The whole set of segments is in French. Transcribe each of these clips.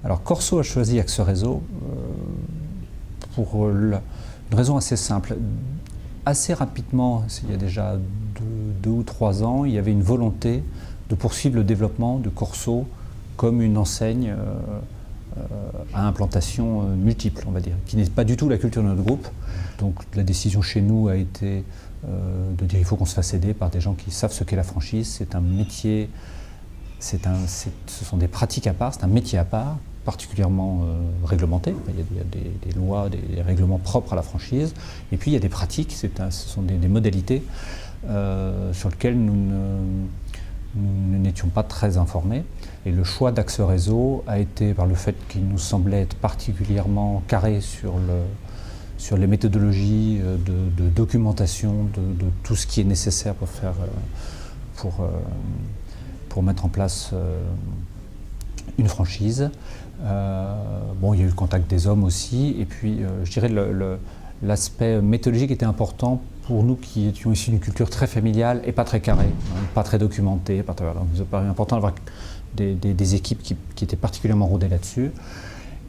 Alors Corso a choisi Axe Réseau pour une raison assez simple. Assez rapidement, il y a déjà 2 ou 3 ans, il y avait une volonté de poursuivre le développement de Corso comme une enseigne à implantation multiple, on va dire, qui n'est pas du tout la culture de notre groupe. Donc la décision chez nous a été de dire qu'il faut qu'on se fasse aider par des gens qui savent ce qu'est la franchise. C'est un métier, ce sont des pratiques à part, c'est un métier à part, particulièrement réglementé. Il y a des lois, des règlements propres à la franchise. Et puis il y a des pratiques, ce sont des modalités sur lesquelles nous n'étions pas très informés. Et le choix d'Axe Réseau a été par le fait qu'il nous semblait être particulièrement carré sur les méthodologies de documentation, de tout ce qui est nécessaire pour mettre en place une franchise. Bon, il y a eu le contact des hommes aussi, et puis je dirais l'aspect méthodologique était important pour nous qui étions issus d'une culture très familiale et pas très carrée, pas très documentée. Donc il nous a paru important d'avoir des équipes qui étaient particulièrement rodées là-dessus.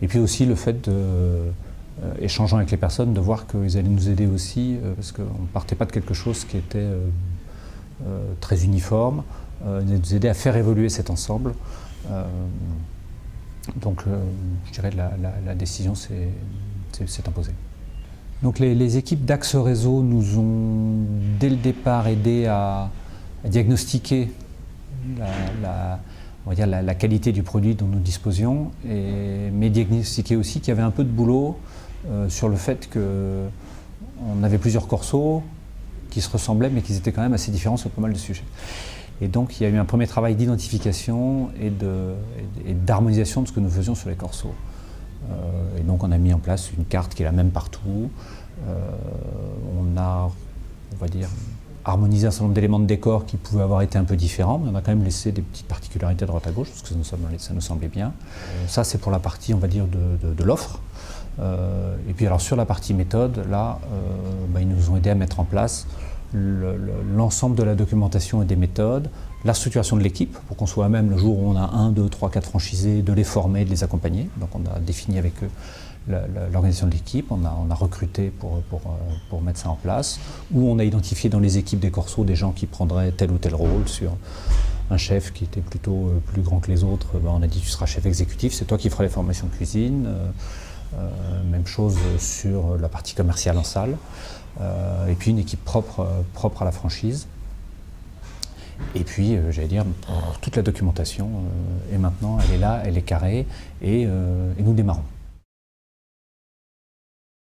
Et puis aussi le fait échangeant avec les personnes, de voir qu'ils allaient nous aider aussi, parce qu'on ne partait pas de quelque chose qui était très uniforme, nous aider à faire évoluer cet ensemble. Donc je dirais que la décision s'est imposée. Donc les équipes d'Axe Réseau nous ont dès le départ aidés à diagnostiquer on va dire la qualité du produit dont nous disposions, mais diagnostiquer aussi qu'il y avait un peu de boulot sur le fait qu'on avait plusieurs corsos qui se ressemblaient mais qui étaient quand même assez différents sur pas mal de sujets. Et donc il y a eu un premier travail d'identification et d'harmonisation de ce que nous faisions sur les corsos. Et donc on a mis en place une carte qui est la même partout. On a, on va dire, harmonisé un certain nombre d'éléments de décor qui pouvaient avoir été un peu différents, mais on a quand même laissé des petites particularités à droite à gauche, parce que ça nous semblait bien. Ça c'est pour la partie, on va dire, de l'offre. Et puis alors sur la partie méthode, là, ils nous ont aidé à mettre en place l'ensemble de la documentation et des méthodes, la structuration de l'équipe, pour qu'on soit à même le jour où on a 1, 2, 3, 4 franchisés, de les former, de les accompagner. Donc on a défini avec eux l'organisation de l'équipe, on a recruté pour mettre ça en place, ou on a identifié dans les équipes des corsos des gens qui prendraient tel ou tel rôle. Sur un chef qui était plutôt plus grand que les autres, on a dit tu seras chef exécutif, c'est toi qui feras les formations cuisine. Même chose sur la partie commerciale en salle. Et puis une équipe propre à la franchise. Et puis, j'allais dire, toute la documentation est maintenant, elle est là, elle est carrée, et nous démarrons.